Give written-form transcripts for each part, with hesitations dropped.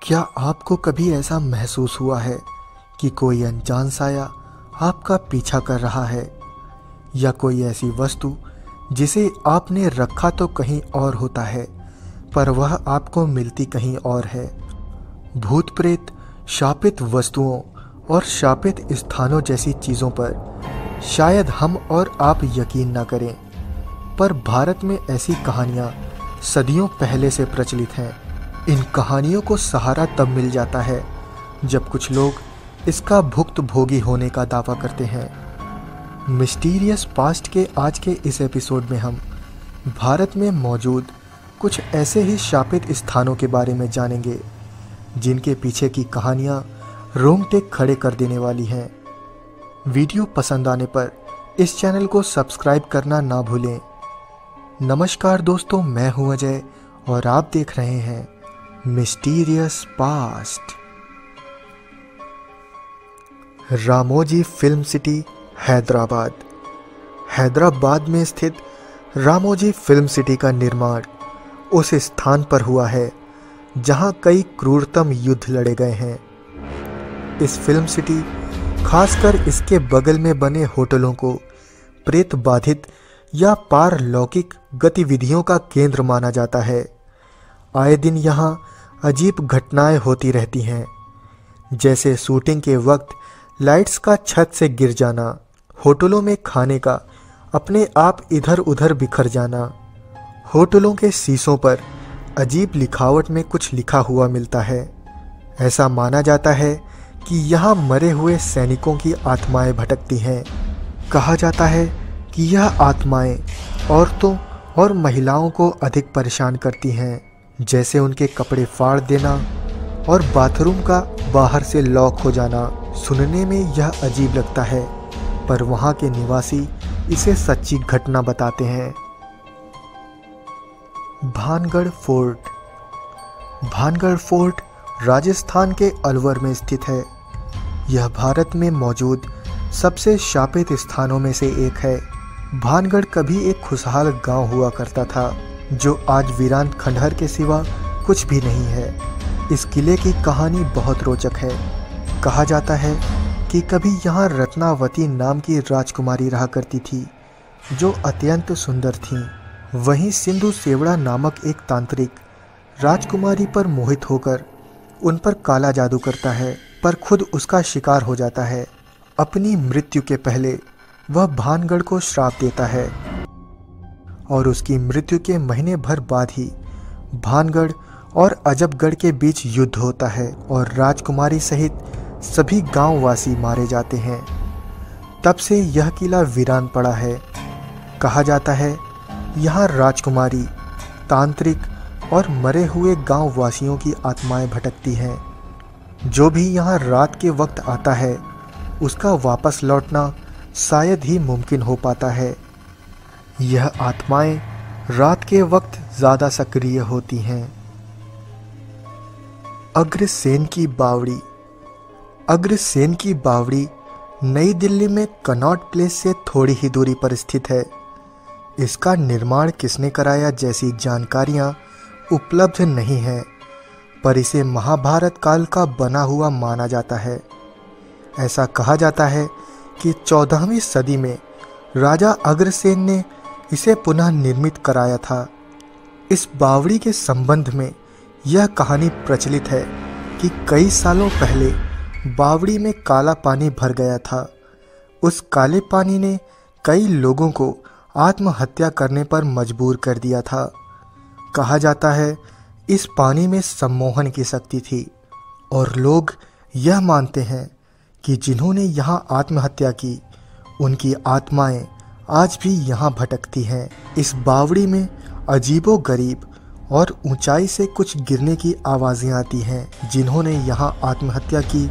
क्या आपको कभी ऐसा महसूस हुआ है कि कोई अनजान साया आपका पीछा कर रहा है, या कोई ऐसी वस्तु जिसे आपने रखा तो कहीं और होता है पर वह आपको मिलती कहीं और है। भूत प्रेत, शापित वस्तुओं और शापित स्थानों जैसी चीज़ों पर शायद हम और आप यकीन न करें, पर भारत में ऐसी कहानियाँ सदियों पहले से प्रचलित हैं। इन कहानियों को सहारा तब मिल जाता है जब कुछ लोग इसका भुक्तभोगी होने का दावा करते हैं। मिस्टीरियस पास्ट के आज के इस एपिसोड में हम भारत में मौजूद कुछ ऐसे ही शापित स्थानों के बारे में जानेंगे जिनके पीछे की कहानियाँ रोंगटे खड़े कर देने वाली हैं। वीडियो पसंद आने पर इस चैनल को सब्सक्राइब करना ना भूलें। नमस्कार दोस्तों, मैं हूं अजय और आप देख रहे हैं mysterious past. Ramoji film city, Hyderabad. Hyderabad में स्थित रामोजी फिल्म सिटी का निर्माण उस स्थान पर हुआ है जहां कई क्रूरतम युद्ध लड़े गए हैं। इस फिल्म सिटी, खासकर इसके बगल में बने होटलों को प्रेत बाधित या पारलौकिक गतिविधियों का केंद्र माना जाता है। आए दिन यहाँ अजीब घटनाएं होती रहती हैं, जैसे शूटिंग के वक्त लाइट्स का छत से गिर जाना, होटलों में खाने का अपने आप इधर उधर बिखर जाना, होटलों के शीशों पर अजीब लिखावट में कुछ लिखा हुआ मिलता है। ऐसा माना जाता है कि यहाँ मरे हुए सैनिकों की आत्माएं भटकती हैं। कहा जाता है कि यह आत्माएं औरतों और महिलाओं को अधिक परेशान करती हैं, जैसे उनके कपड़े फाड़ देना और बाथरूम का बाहर से लॉक हो जाना। सुनने में यह अजीब लगता है, पर वहाँ के निवासी इसे सच्ची घटना बताते हैं। भानगढ़ फोर्ट। भानगढ़ फोर्ट राजस्थान के अलवर में स्थित है। यह भारत में मौजूद सबसे शापित स्थानों में से एक है। भानगढ़ कभी एक खुशहाल गांव हुआ करता था, जो आज वीरान खंडहर के सिवा कुछ भी नहीं है। इस किले की कहानी बहुत रोचक है। कहा जाता है कि कभी यहाँ रत्नावती नाम की राजकुमारी रहा करती थी, जो अत्यंत सुंदर थीं। वहीं सिंधु सेवड़ा नामक एक तांत्रिक राजकुमारी पर मोहित होकर उन पर काला जादू करता है, पर खुद उसका शिकार हो जाता है। अपनी मृत्यु के पहले वह भानगढ़ को श्राप देता है और उसकी मृत्यु के महीने भर बाद ही भानगढ़ और अजबगढ़ के बीच युद्ध होता है और राजकुमारी सहित सभी गांववासी मारे जाते हैं। तब से यह किला वीरान पड़ा है। कहा जाता है यहाँ राजकुमारी, तांत्रिक और मरे हुए गांववासियों की आत्माएं भटकती हैं। जो भी यहाँ रात के वक्त आता है उसका वापस लौटना शायद ही मुमकिन हो पाता है। यह आत्माएं रात के वक्त ज़्यादा सक्रिय होती हैं। अग्रसेन की बावड़ी। अग्रसेन की बावड़ी नई दिल्ली में कनॉट प्लेस से थोड़ी ही दूरी पर स्थित है। इसका निर्माण किसने कराया जैसी जानकारियां उपलब्ध नहीं हैं, पर इसे महाभारत काल का बना हुआ माना जाता है। ऐसा कहा जाता है कि 14वीं सदी में राजा अग्रसेन ने इसे पुनः निर्मित कराया था। इस बावड़ी के संबंध में यह कहानी प्रचलित है कि कई सालों पहले बावड़ी में काला पानी भर गया था। उस काले पानी ने कई लोगों को आत्महत्या करने पर मजबूर कर दिया था। कहा जाता है इस पानी में सम्मोहन की शक्ति थी और लोग यह मानते हैं कि जिन्होंने यहाँ आत्महत्या की उनकी आत्माएं आज भी यहाँ भटकती हैं। इस बावड़ी में अजीबोगरीब और ऊंचाई से कुछ गिरने की आवाज़ें आती हैं। जिन्होंने यहाँ आत्महत्या की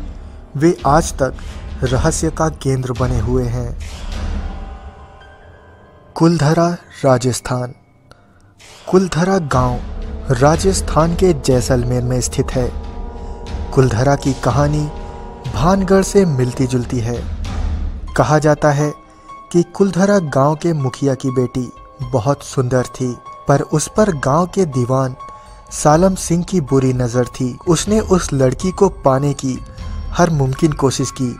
वे आज तक रहस्य का केंद्र बने हुए हैं। कुलधरा, राजस्थान। कुलधरा गांव राजस्थान के जैसलमेर में स्थित है। कुलधरा की कहानी भानगढ़ से मिलती जुलती है। कहा जाता है कि कुलधरा गांव के मुखिया की बेटी बहुत सुंदर थी, पर उस पर गांव के दीवान सालम सिंह की बुरी नज़र थी। उसने उस लड़की को पाने की हर मुमकिन कोशिश की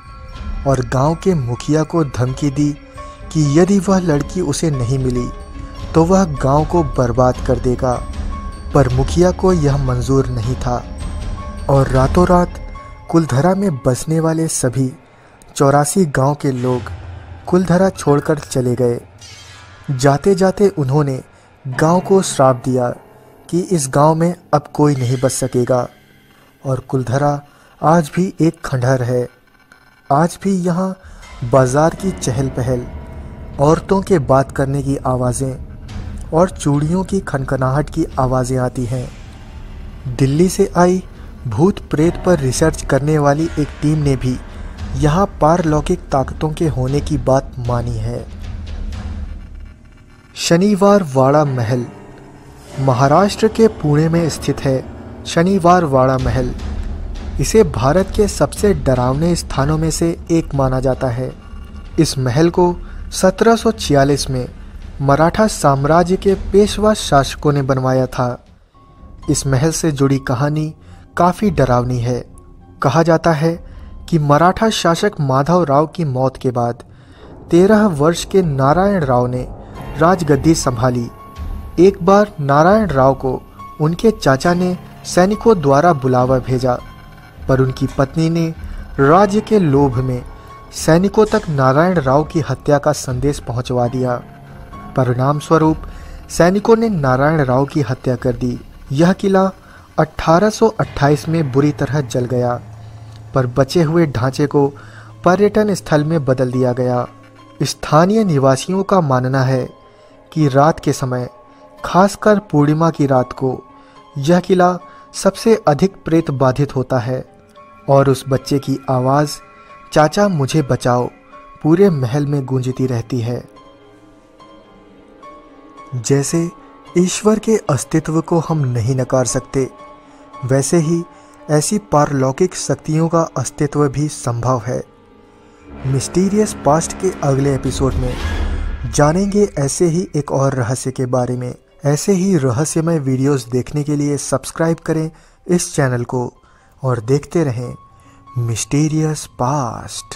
और गांव के मुखिया को धमकी दी कि यदि वह लड़की उसे नहीं मिली तो वह गांव को बर्बाद कर देगा। पर मुखिया को यह मंजूर नहीं था और रातों रात कुलधरा में बसने वाले सभी 84 गांव के लोग कुलधरा छोड़कर चले गए। जाते जाते उन्होंने गांव को श्राप दिया कि इस गांव में अब कोई नहीं बच सकेगा। और कुलधरा आज भी एक खंडहर है। आज भी यहाँ बाजार की चहल पहल, औरतों के बात करने की आवाज़ें और चूड़ियों की खनखनाहट की आवाज़ें आती हैं। दिल्ली से आई भूत प्रेत पर रिसर्च करने वाली एक टीम ने भी यहाँ पारलौकिक ताकतों के होने की बात मानी है। शनिवार वाड़ा महल महाराष्ट्र के पुणे में स्थित है। शनिवार वाड़ा महल इसे भारत के सबसे डरावने स्थानों में से एक माना जाता है। इस महल को 1746 में मराठा साम्राज्य के पेशवा शासकों ने बनवाया था। इस महल से जुड़ी कहानी काफ़ी डरावनी है। कहा जाता है कि मराठा शासक माधव राव की मौत के बाद 13 वर्ष के नारायण राव ने राजगद्दी संभाली। एक बार नारायण राव को उनके चाचा ने सैनिकों द्वारा बुलावा भेजा, पर उनकी पत्नी ने राज्य के लोभ में सैनिकों तक नारायण राव की हत्या का संदेश पहुंचवा दिया। परिणाम स्वरूप सैनिकों ने नारायण राव की हत्या कर दी। यह किला 1828 में बुरी तरह जल गया, पर बचे हुए ढांचे को पर्यटन स्थल में बदल दिया गया। स्थानीय निवासियों का मानना है कि रात के समय, खासकर पूर्णिमा की रात को, यह किला सबसे अधिक प्रेत बाधित होता है और उस बच्चे की आवाज़ चाचा मुझे बचाओ पूरे महल में गूंजती रहती है। जैसे ईश्वर के अस्तित्व को हम नहीं नकार सकते, वैसे ही ऐसी पारलौकिक शक्तियों का अस्तित्व भी संभव है। मिस्टीरियस पास्ट के अगले एपिसोड में जानेंगे ऐसे ही एक और रहस्य के बारे में। ऐसे ही रहस्यमय वीडियोस देखने के लिए सब्सक्राइब करें इस चैनल को और देखते रहें मिस्टीरियस पास्ट।